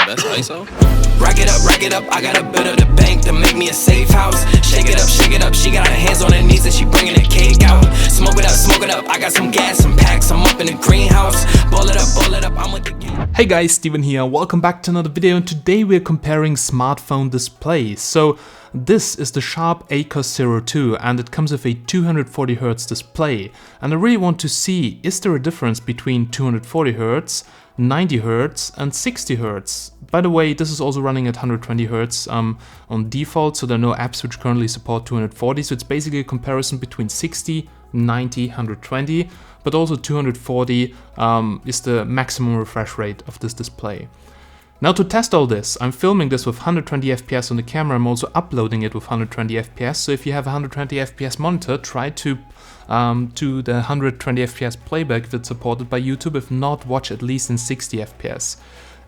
That's ISO? Rack it up, I got a bit of the bank to make me a safe house. Shake it up, she got her hands on her knees and she bringing the cake out. Smoke it up, I got some gas, some packs, I'm up in the greenhouse. Ball it up, I'm with the game. Hey guys, Steven here, welcome back to another video, and today we're comparing smartphone displays. So this is the Sharp ACOS02 and it comes with a 240Hz display. And I really want to see, is there a difference between 240Hz, 90Hz and 60Hz? By the way, this is also running at 120Hz on default, so there are no apps which currently support 240, so it's basically a comparison between 60, 90, 120, but also 240 is the maximum refresh rate of this display. Now to test all this, I'm filming this with 120 FPS on the camera, I'm also uploading it with 120 FPS, so if you have a 120 FPS monitor, try to do the 120 FPS playback if it's supported by YouTube, if not, watch at least in 60 FPS.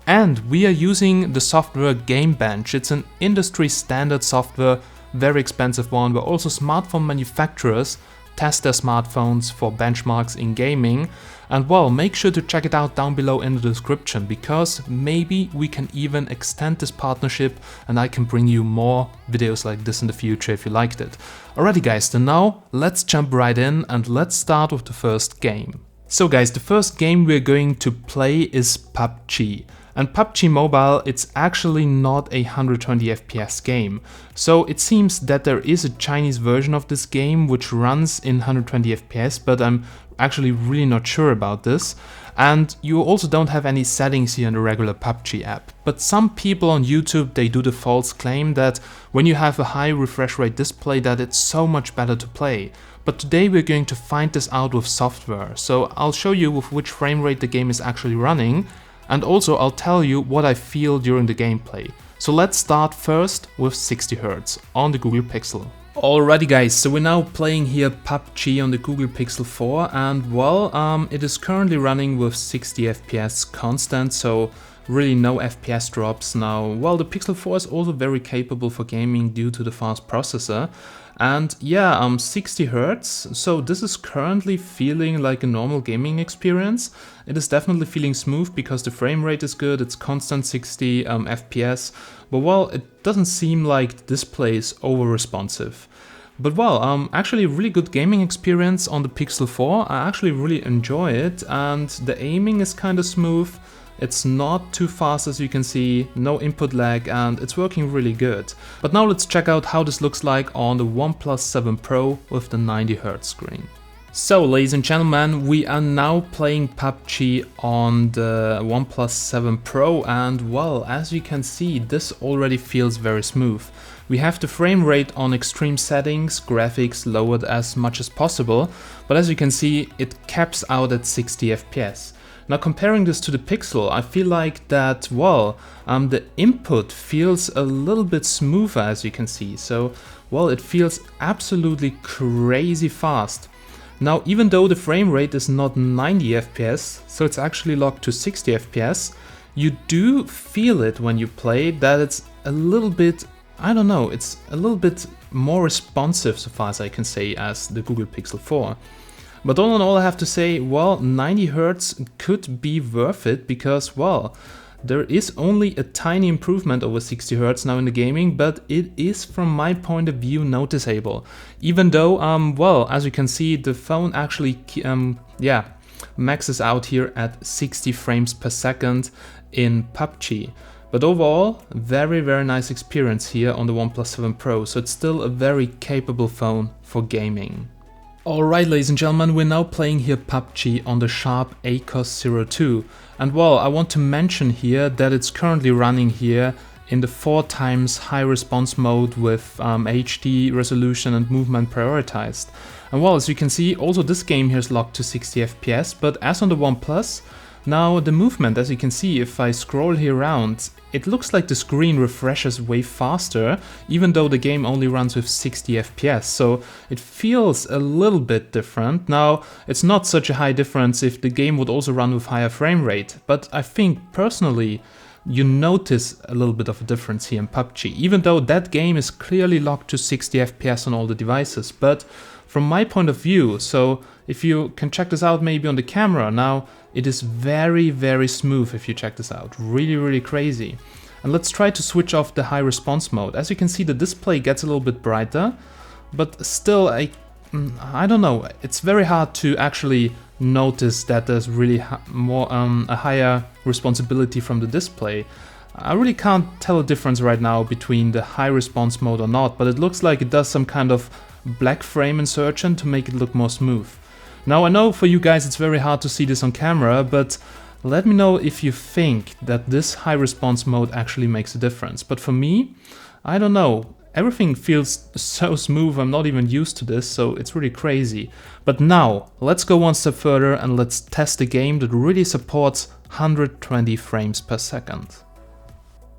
And we are using the software GameBench. It's an industry standard software, very expensive one, where also smartphone manufacturers test their smartphones for benchmarks in gaming. And well, make sure to check it out down below in the description, because maybe we can even extend this partnership and I can bring you more videos like this in the future if you liked it. Alrighty guys, then now let's jump right in and let's start with the first game. So guys, the first game we're going to play is PUBG. And PUBG Mobile, it's actually not a 120 FPS game. So it seems that there is a Chinese version of this game which runs in 120 FPS, but I'm actually really not sure about this. And you also don't have any settings here in the regular PUBG app. But some people on YouTube, they do the false claim that when you have a high refresh rate display that it's so much better to play. But today we're going to find this out with software. So I'll show you with which frame rate the game is actually running. And also I'll tell you what I feel during the gameplay. So let's start first with 60Hz on the Google Pixel. Alrighty guys, so we're now playing here PUBG on the Google Pixel 4 and well, it is currently running with 60 FPS constant, so really no FPS drops now. Well, the Pixel 4 is also very capable for gaming due to the fast processor. And yeah, 60Hz, so this is currently feeling like a normal gaming experience. It is definitely feeling smooth because the frame rate is good, it's constant 60 FPS, but well, it doesn't seem like the display is over responsive. But well, actually a really good gaming experience on the Pixel 4, I actually really enjoy it, and the aiming is kind of smooth. It's not too fast as you can see, no input lag, and it's working really good. But now let's check out how this looks like on the OnePlus 7 Pro with the 90Hz screen. So ladies and gentlemen, we are now playing PUBG on the OnePlus 7 Pro and well, as you can see, this already feels very smooth. We have the frame rate on extreme settings, graphics lowered as much as possible, but as you can see, it caps out at 60 FPS. Now comparing this to the Pixel, I feel like that, well, the input feels a little bit smoother as you can see. So, well, it feels absolutely crazy fast. Now, even though the frame rate is not 90 FPS, so it's actually locked to 60 FPS, you do feel it when you play that it's a little bit, I don't know, it's a little bit more responsive so far as I can say as the Google Pixel 4. But all in all, I have to say, well, 90Hz could be worth it because, well, there is only a tiny improvement over 60Hz now in the gaming, but it is, from my point of view, noticeable. Even though, well, as you can see, the phone actually, maxes out here at 60 frames per second in PUBG. But overall, very nice experience here on the OnePlus 7 Pro, so it's still a very capable phone for gaming. Alright ladies and gentlemen, we're now playing here PUBG on the Sharp ACOS02, and well, I want to mention here that it's currently running here in the 4x high response mode with HD resolution and movement prioritized. And well, as you can see, also this game here is locked to 60 FPS, but as on the OnePlus, now the movement, as you can see, if I scroll here around, it looks like the screen refreshes way faster, even though the game only runs with 60 FPS, so it feels a little bit different. Now, it's not such a high difference if the game would also run with higher frame rate, but I think personally you notice a little bit of a difference here in PUBG, even though that game is clearly locked to 60 FPS on all the devices. But from my point of view, so if you can check this out maybe on the camera, now it is very smooth if you check this out, really crazy. And let's try to switch off the high response mode. As you can see, the display gets a little bit brighter, but still I don't know, it's very hard to actually notice that there's really a higher responsibility from the display. I really can't tell a difference right now between the high response mode or not, but it looks like it does some kind of black frame insertion to make it look more smooth. Now I know for you guys it's very hard to see this on camera, but let me know if you think that this high response mode actually makes a difference. But for me, I don't know. Everything feels so smooth, I'm not even used to this, so it's really crazy. But now, let's go one step further and let's test a game that really supports 120 frames per second.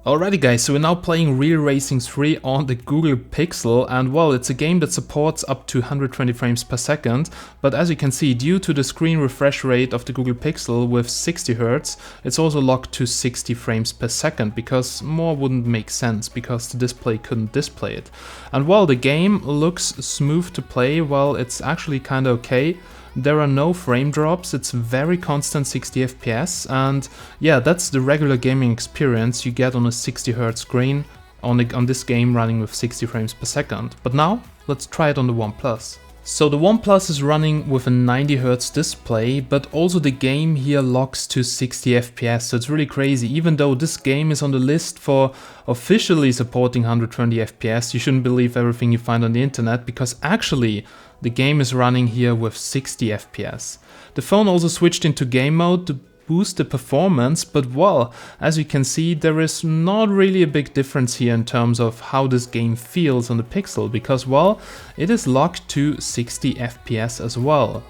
Alrighty guys, so we're now playing Real Racing 3 on the Google Pixel, and well, it's a game that supports up to 120 frames per second, but as you can see, due to the screen refresh rate of the Google Pixel with 60 Hz, it's also locked to 60 frames per second, because more wouldn't make sense, because the display couldn't display it. And while the game looks smooth to play, well, it's actually kinda okay. There are no frame drops, it's very constant 60 FPS, and yeah, that's the regular gaming experience you get on a 60 Hz screen on this game running with 60 frames per second. But now, let's try it on the OnePlus. So the OnePlus is running with a 90 Hz display, but also the game here locks to 60 FPS, so it's really crazy. Even though this game is on the list for officially supporting 120 FPS, you shouldn't believe everything you find on the internet, because actually the game is running here with 60 FPS. The phone also switched into game mode to boost the performance, but well, as you can see, there is not really a big difference here in terms of how this game feels on the Pixel, because well, it is locked to 60 FPS as well.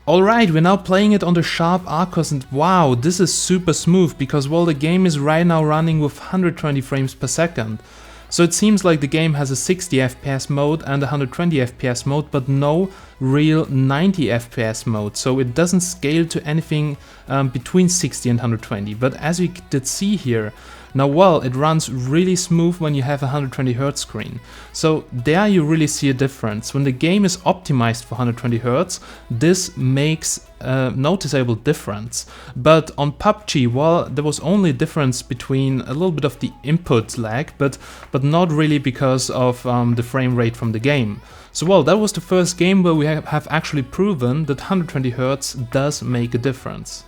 Alright, we're now playing it on the Sharp Arcos, and wow, this is super smooth, because well, the game is right now running with 120 frames per second. So it seems like the game has a 60 FPS mode and a 120 FPS mode, but no real 90 FPS mode, so it doesn't scale to anything between 60 and 120. But as you did see here, now well, it runs really smooth when you have a 120 Hz screen. So there you really see a difference. When the game is optimized for 120 Hz, this makes a noticeable difference. But on PUBG, well, there was only a difference between a little bit of the input lag, but not really because of the frame rate from the game. So well, that was the first game where we have actually proven that 120 Hz does make a difference.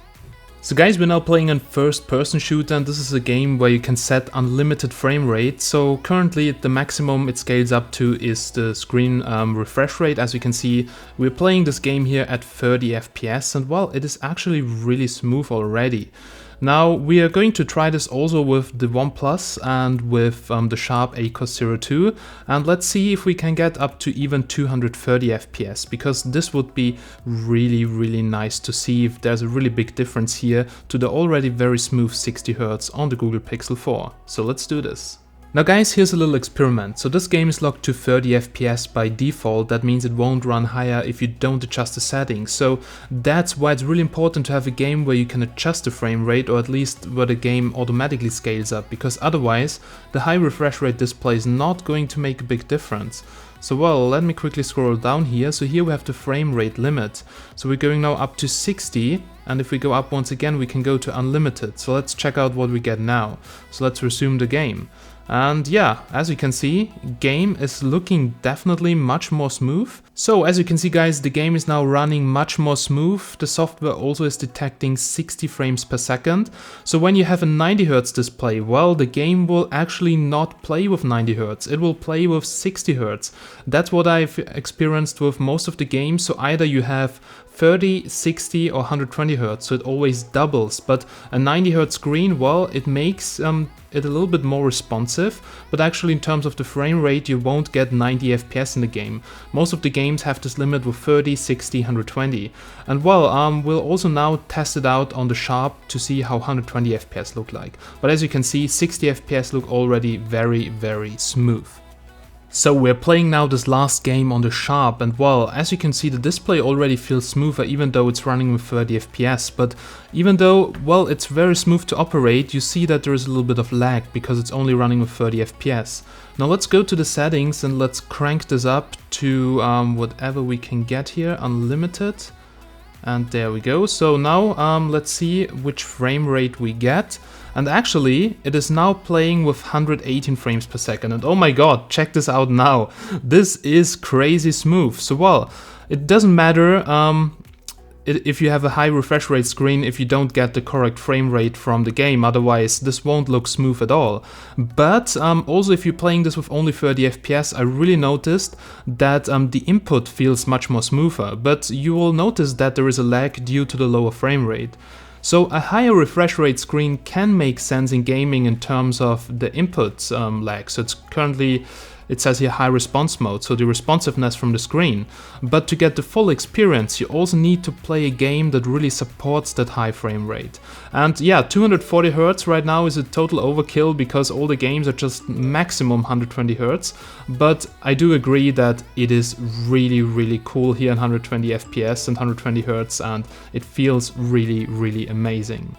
So guys, we're now playing a first-person shooter, and this is a game where you can set unlimited frame rate. So currently the maximum it scales up to is the screen refresh rate. As you can see, we're playing this game here at 30 FPS, and well, it is actually really smooth already. Now we are going to try this also with the OnePlus and with the Sharp Acos 02, and let's see if we can get up to even 230 FPS, because this would be really nice to see if there's a really big difference here to the already very smooth 60 Hz on the Google Pixel 4. So let's do this. Now guys, here's a little experiment. So this game is locked to 30 FPS by default. That means it won't run higher if you don't adjust the settings. So that's why it's really important to have a game where you can adjust the frame rate, or at least where the game automatically scales up, because otherwise the high refresh rate display is not going to make a big difference. So well, let me quickly scroll down here. So here we have the frame rate limit. So we're going now up to 60, and if we go up once again we can go to unlimited. So let's check out what we get now. So let's resume the game. And yeah, as you can see, game is looking definitely much more smooth. So as you can see guys, the game is now running much more smooth. The software also is detecting 60 frames per second. So when you have a 90 Hz display, well, the game will actually not play with 90 Hz, it will play with 60 Hz. That's what I've experienced with most of the games. So either you have 30, 60 or 120 Hz, so it always doubles. But a 90 Hz screen, well, it makes it a little bit more responsive, but actually in terms of the frame rate you won't get 90 FPS in the game. Most of the games have this limit with 30, 60, 120. And well, we'll also now test it out on the Sharp to see how 120 FPS look like. But as you can see, 60 FPS look already very smooth. So we're playing now this last game on the Sharp, and well, as you can see, the display already feels smoother even though it's running with 30 FPS, but even though, well, it's very smooth to operate, you see that there is a little bit of lag because it's only running with 30 FPS. Now let's go to the settings and let's crank this up to whatever we can get here, unlimited. And there we go. So now let's see which frame rate we get. And actually, it is now playing with 118 frames per second. And oh my god, check this out now. This is crazy smooth. So well, it doesn't matter if you have a high refresh rate screen if you don't get the correct frame rate from the game, otherwise this won't look smooth at all. But also if you're playing this with only 30 FPS, I really noticed that the input feels much more smoother, but you will notice that there is a lag due to the lower frame rate. So a higher refresh rate screen can make sense in gaming in terms of the input lag. So it's currently, it says here high response mode, so the responsiveness from the screen. But to get the full experience, you also need to play a game that really supports that high frame rate. And yeah, 240 Hz right now is a total overkill because all the games are just maximum 120 Hz. But I do agree that it is really cool here in 120 FPS and 120 Hz, and it feels really amazing.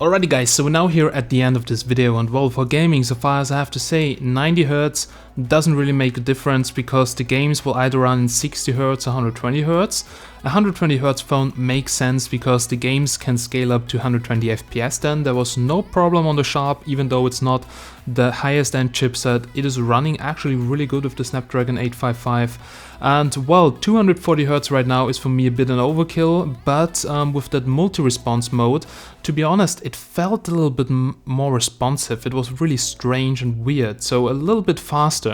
Alrighty guys, so we're now here at the end of this video, and well, for gaming so far, as I have to say, 90 Hz doesn't really make a difference because the games will either run in 60 Hz or 120 Hz. A 120 Hz phone makes sense because the games can scale up to 120 FPS then. There was no problem on the Sharp, even though it's not the highest end chipset. It is running actually really good with the Snapdragon 855. And well, 240 Hz right now is for me a bit an overkill, but with that multi-response mode, to be honest, it felt a little bit more responsive. It was really strange and weird, so a little bit faster.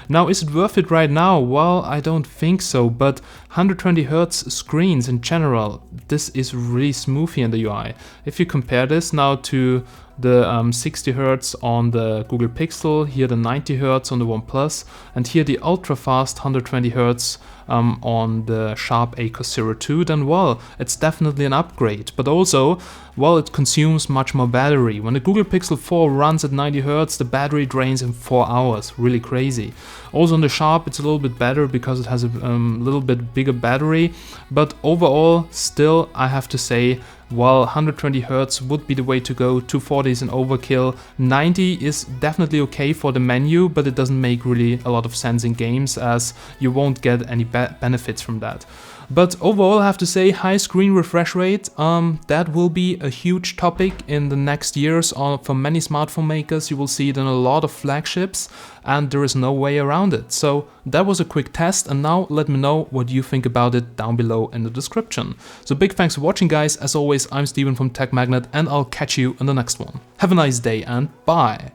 Now, is it worth it right now? Well, I don't think so, but 120 Hz screens in general, this is really smooth here in the UI. If you compare this now to the 60 Hz on the Google Pixel, here the 90 Hz on the OnePlus, and here the ultra fast 120 Hz on the Sharp Acos Zero 2, then well, it's definitely an upgrade. But also, well, it consumes much more battery. When the Google Pixel 4 runs at 90 Hz, the battery drains in 4 hours, really crazy. Also on the Sharp it's a little bit better because it has a little bit bigger battery, but overall, still I have to say, while 120 Hz would be the way to go, 240 is an overkill, 90 is definitely okay for the menu, but it doesn't make really a lot of sense in games as you won't get any benefits from that. But overall, I have to say, high screen refresh rate, that will be a huge topic in the next years for many smartphone makers. You will see it in a lot of flagships, and there is no way around it. So that was a quick test, and now let me know what you think about it down below in the description. So big thanks for watching, guys. As always, I'm Steven from Tech Magnet, and I'll catch you in the next one. Have a nice day, and bye!